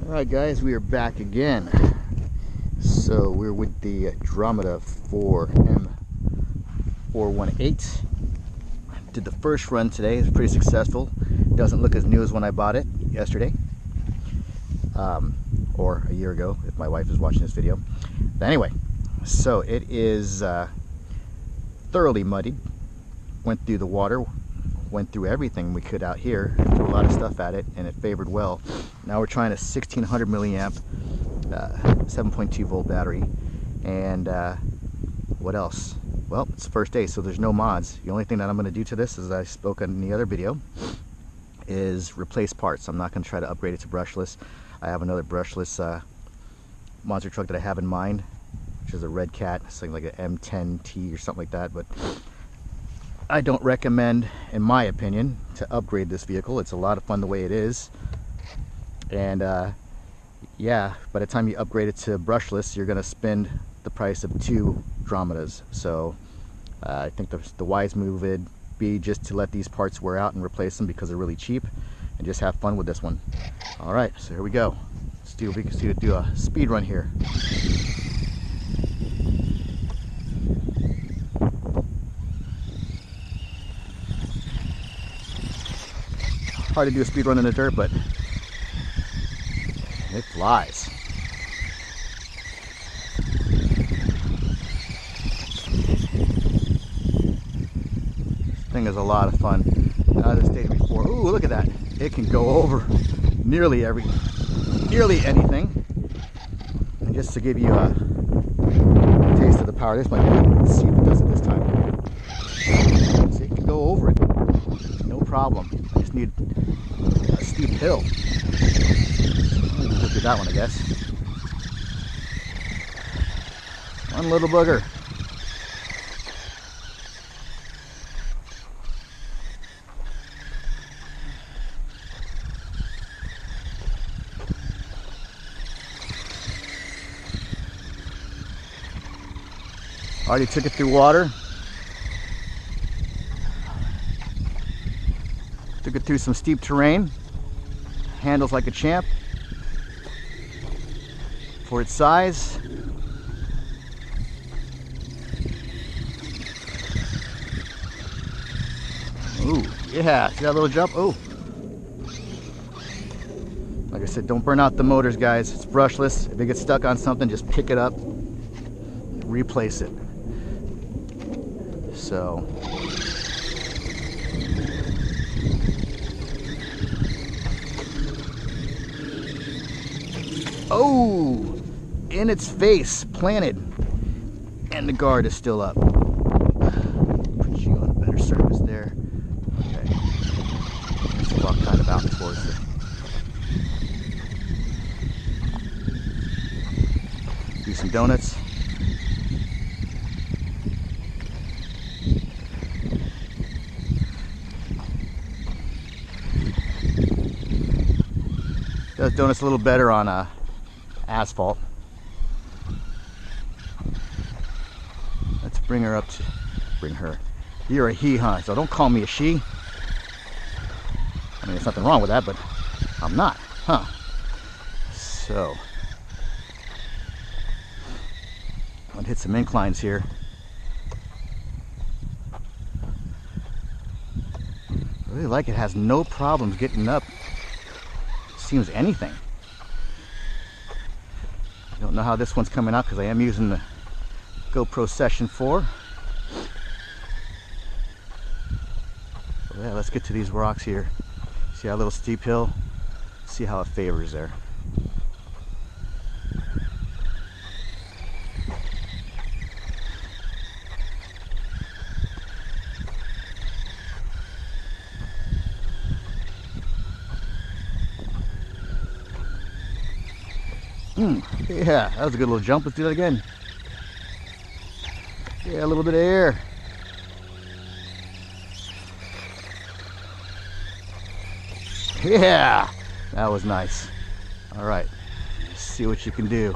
Alright guys, we are back again. So we're with the Dromida 4M418. Did the first run today. It's pretty successful. Doesn't look as new as when I bought it yesterday. Or a year ago, if my wife is watching this video. But anyway, so it is thoroughly muddied. Went through the water, went through everything we could out here, threw a lot of stuff at it, and it favored well. Now we're trying a 1600 milliamp 7.2 volt battery, and what else? Well, it's the first day, so there's no mods. The only thing that I'm going to do to this, as I spoke in the other video, is replace parts. I'm not going to try to upgrade it to brushless. I have another brushless monster truck that I have in mind, which is a Redcat, something like an M10T or something like that, but I don't recommend, in my opinion, to upgrade this vehicle. It's a lot of fun the way it is, and yeah, by the time you upgrade it to brushless, you're going to spend the price of two Dromidas. So I think the wise move would be just to let these parts wear out and replace them because they're really cheap, and just have fun with this one. All right, so here we go. Let's do, we can do a speed run here. Hard to do a speed run in the dirt, but it flies. This thing is a lot of fun. As I stated before, ooh, look at that! It can go over nearly anything. And just to give you a taste of the power, this might be good. Let's see if it does it this time. See, it can go over it, no problem. I just need a steep hill. Look at that one, I guess. One little booger. Already took it through water. Took it through some steep terrain. Handles like a champ for its size. Ooh, yeah, see that little jump? Oh, like I said, don't burn out the motors, guys. It's brushless. If it gets stuck on something, just pick it up, replace it. So oh, in its face, planted, and the guard is still up. Put you on a better surface there. Okay, let's walk kind of out towards it. Do some donuts. Does donuts a little better on asphalt. Let's bring her up to, bring her. You're a he, huh? So don't call me a she. I mean, there's nothing wrong with that, but I'm not, huh? So, I'm gonna hit some inclines here. I really like it. Has no problems getting up. Seems anything. I don't know how this one's coming out because I am using the GoPro Session 4. So yeah, let's get to these rocks here. See how little steep hill? See how it favors there. Yeah, that was a good little jump. Let's do that again. Yeah, a little bit of air. Yeah, that was nice. All right, let's see what you can do.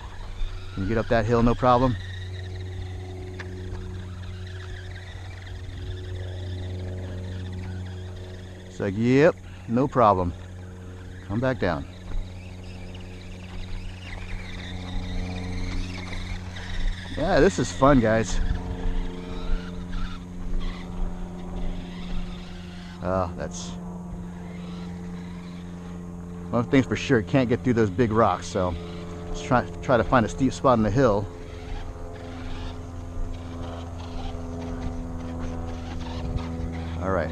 Can you get up that hill no problem? It's like, yep, no problem. Come back down. Yeah, this is fun, guys. Oh, that's one thing's for sure. Can't get through those big rocks, so let's try to find a steep spot on the hill. All right.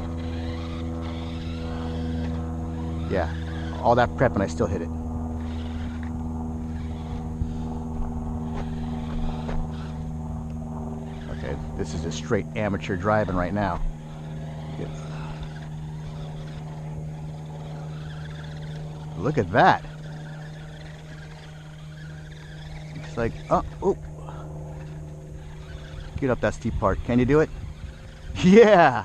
Yeah, all that prep and I still hit it. Okay, this is just straight amateur driving right now. Look at that. It's like, oh, get up that steep part. Can you do it? Yeah,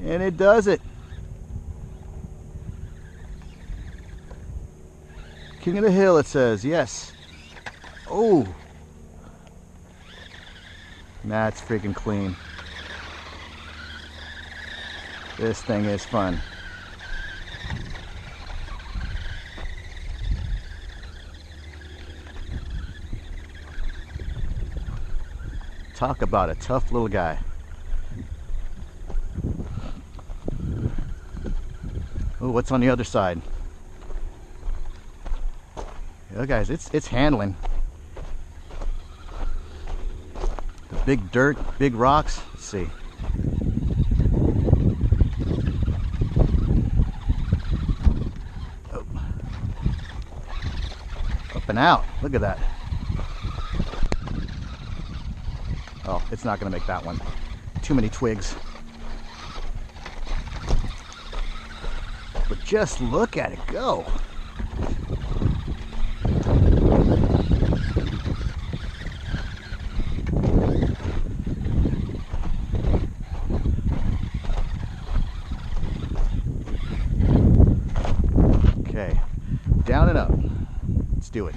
and it does it. King of the hill, it says, yes. Oh, that's freaking clean. This thing is fun. Talk about a tough little guy. Oh, what's on the other side? Yeah, guys, it's handling. The big dirt, big rocks. Let's see. Oh. Up and out. Look at that. Oh, it's not going to make that one. Too many twigs. But just look at it go. Okay, down and up. Let's do it.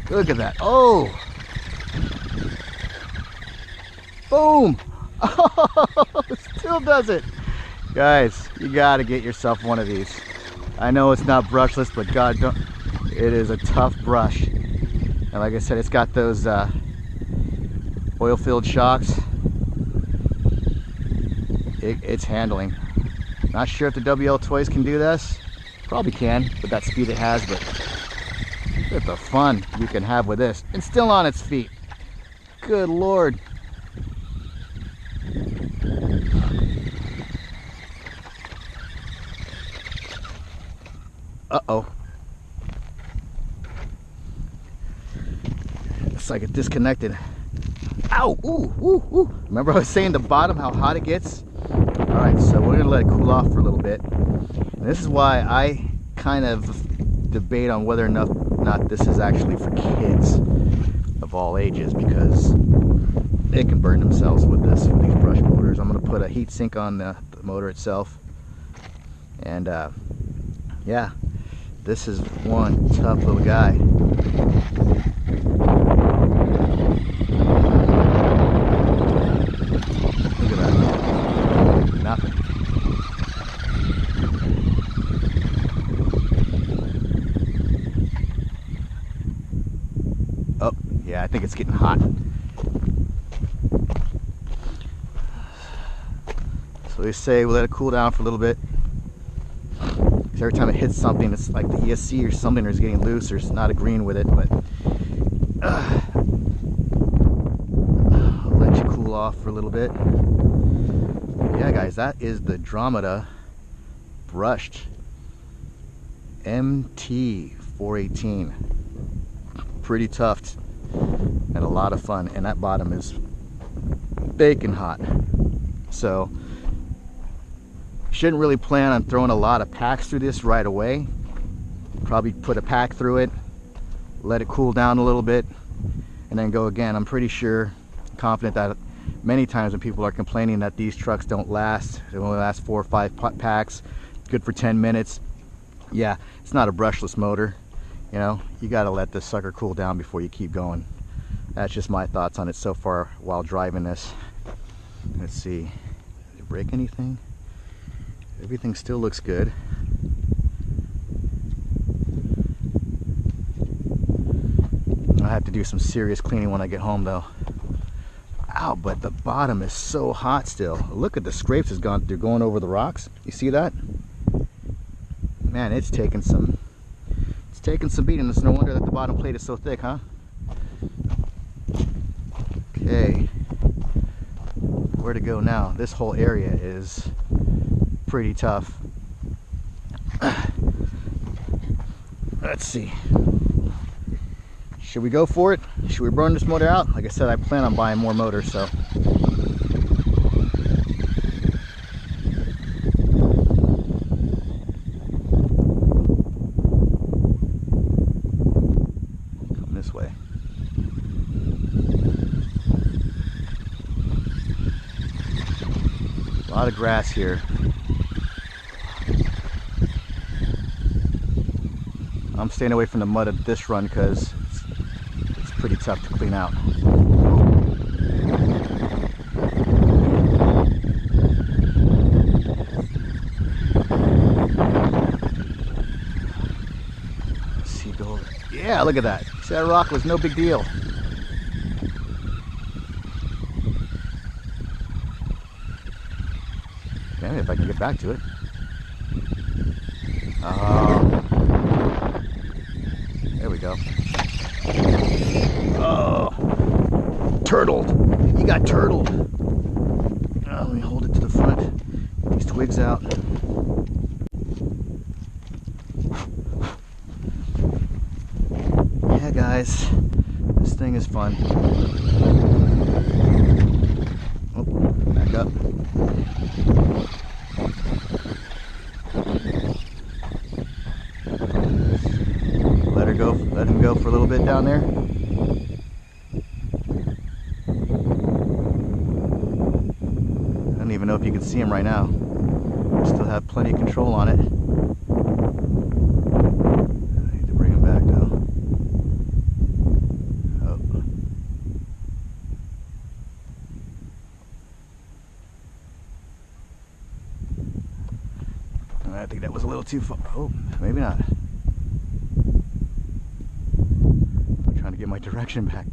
Look at that. Oh, boom. Oh, it still does it. Guys, you gotta get yourself one of these. I know it's not brushless, but God, it is a tough brush. And like I said, it's got those oil-filled shocks. It's handling. Not sure if the WL Toys can do this. Probably can with that speed it has, but look at the fun you can have with this. It's still on its feet. Good Lord. Uh-oh. Looks like it disconnected. Ow! Ooh, ooh, ooh. Remember I was saying the bottom, how hot it gets? Alright, so we're going to let it cool off for a little bit. And this is why I kind of debate on whether or not this is actually for kids of all ages, because they can burn themselves with these brush motors. I'm going to put a heat sink on the motor itself. And yeah, this is one tough little guy. Look at that. Nothing. Oh, yeah, I think it's getting hot. So they say we'll let it cool down for a little bit. Because every time it hits something, it's like the ESC or something is getting loose or it's not agreeing with it. But I'll let you cool off for a little bit. Yeah, guys, that is the Dromida brushed MT418. Pretty tough and a lot of fun, and that bottom is baking hot. So shouldn't really plan on throwing a lot of packs through this right away. Probably put a pack through it, let it cool down a little bit, and then go again. I'm pretty sure, confident that many times when people are complaining that these trucks don't last, they only last 4 or 5 packs, good for 10 minutes. Yeah, it's not a brushless motor. You know, you got to let this sucker cool down before you keep going. That's just my thoughts on it so far while driving this. Let's see, did it break anything? Everything still looks good. I have to do some serious cleaning when I get home though. Ow, but the bottom is so hot still. Look at the scrapes it's gone through going over the rocks. You see that? Man, it's taking some beating. It's no wonder that the bottom plate is so thick, huh? Okay. Where to go now? This whole area is pretty tough. Let's see. Should we go for it? Should we burn this motor out? Like I said, I plan on buying more motors, so. Come this way. A lot of grass here. I'm staying away from the mud of this run because it's pretty tough to clean out. Seagull. Yeah, look at that. See, that rock was no big deal. Okay, if I can get back to it. There we go. Oh, turtled. You got turtled. Oh, let me hold it to the front. Get these twigs out. Yeah, guys, this thing is fun. Oh, back up. Let him go for a little bit down there. I don't even know if you can see him right now. I still have plenty of control on it. I need to bring him back though. Oh. I think that was a little too far. Oh, maybe not. To get my direction back.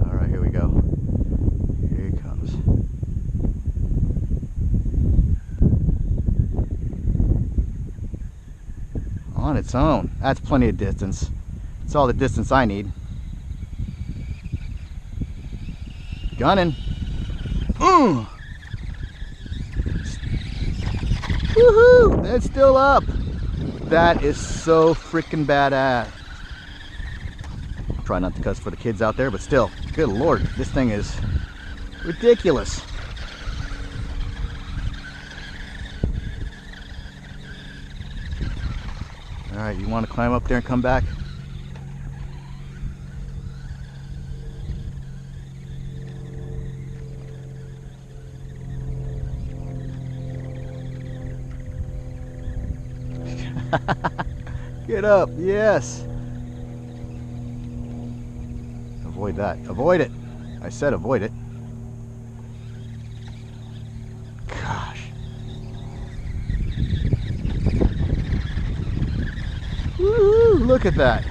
All right, here we go. Here he comes. On its own. That's plenty of distance. It's all the distance I need. Gunning. Woohoo! It's still up. That is so freaking badass. Try not to cuss for the kids out there, but still, good lord, this thing is ridiculous. All right, you want to climb up there and come back? Get up, yes. Avoid that. Avoid it. I said avoid it. Gosh. Woo-hoo, look at that.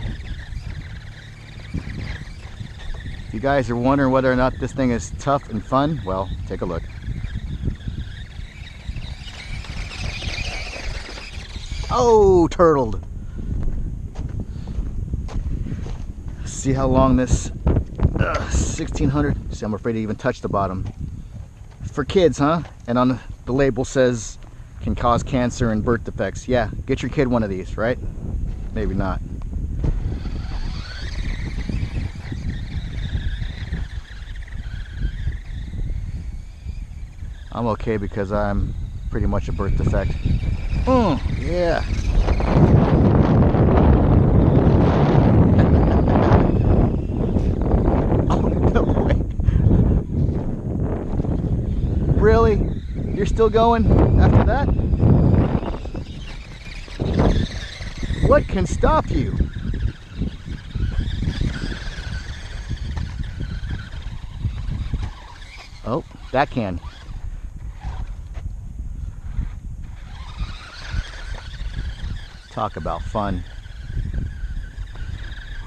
If you guys are wondering whether or not this thing is tough and fun, well, take a look. Oh, turtled. See how long this 1600. See, I'm afraid to even touch the bottom. For kids, huh? And on the label says can cause cancer and birth defects. Yeah, get your kid one of these, right? Maybe not. I'm okay because I'm pretty much a birth defect. Oh, yeah. Oh, no way. Really? You're still going after that? What can stop you? Oh, that can. Talk about fun.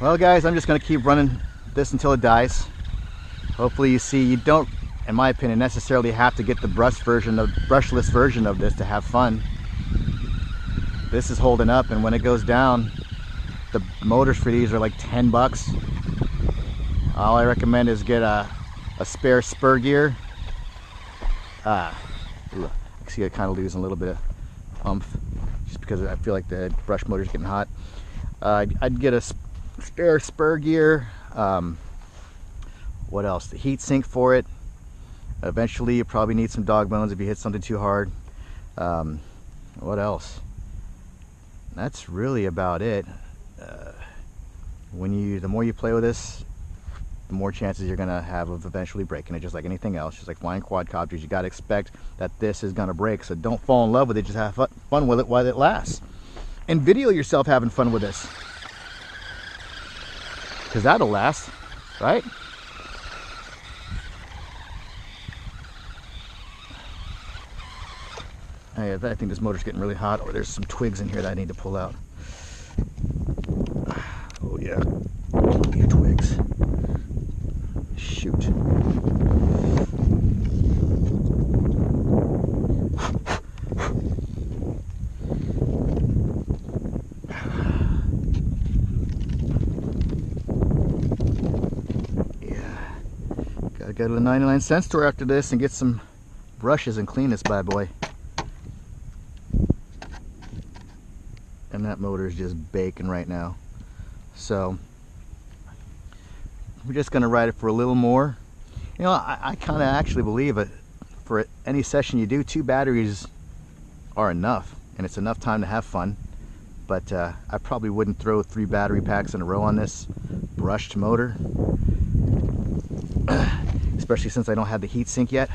Well guys, I'm just going to keep running this until it dies. Hopefully you see, you don't, in my opinion, necessarily have to get the brushless version of this to have fun. This is holding up, and when it goes down, the motors for these are like 10 bucks. All I recommend is get a spare spur gear. I see I kind of losing a little bit of oomph just because I feel like the brush motor's getting hot. I'd get a spare spur gear. What else? The heat sink for it. Eventually you probably need some dog bones if you hit something too hard. What else? That's really about it. The more you play with this, the more chances you're gonna have of eventually breaking it, just like anything else. Just like flying quadcopters, you gotta expect that this is gonna break. So don't fall in love with it, just have fun with it while it lasts. And video yourself having fun with this, because that'll last, right? I think this motor's getting really hot, or there's some twigs in here that I need to pull out. Oh yeah, you twigs. Shoot. Yeah, gotta go to the 99-cent store after this and get some brushes and clean this bad boy. And that motor is just baking right now. So we're just gonna ride it for a little more. You know, I kind of actually believe it. For any session you do, 2 batteries are enough, and it's enough time to have fun. But I probably wouldn't throw 3 battery packs in a row on this brushed motor, especially since I don't have the heat sink yet.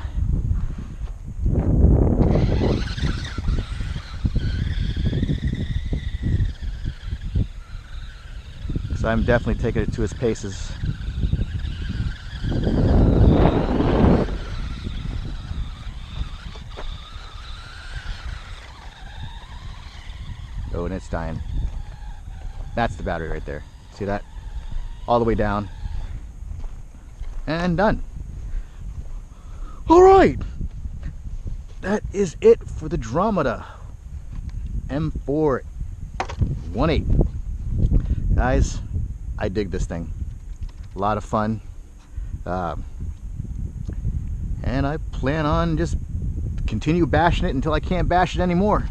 So I'm definitely taking it to its paces. Oh, and it's dying. That's the battery right there. See that? All the way down. And done. All right. That is it for the Dromida M418. Guys, I dig this thing. A lot of fun. And I plan on just continue bashing it until I can't bash it anymore.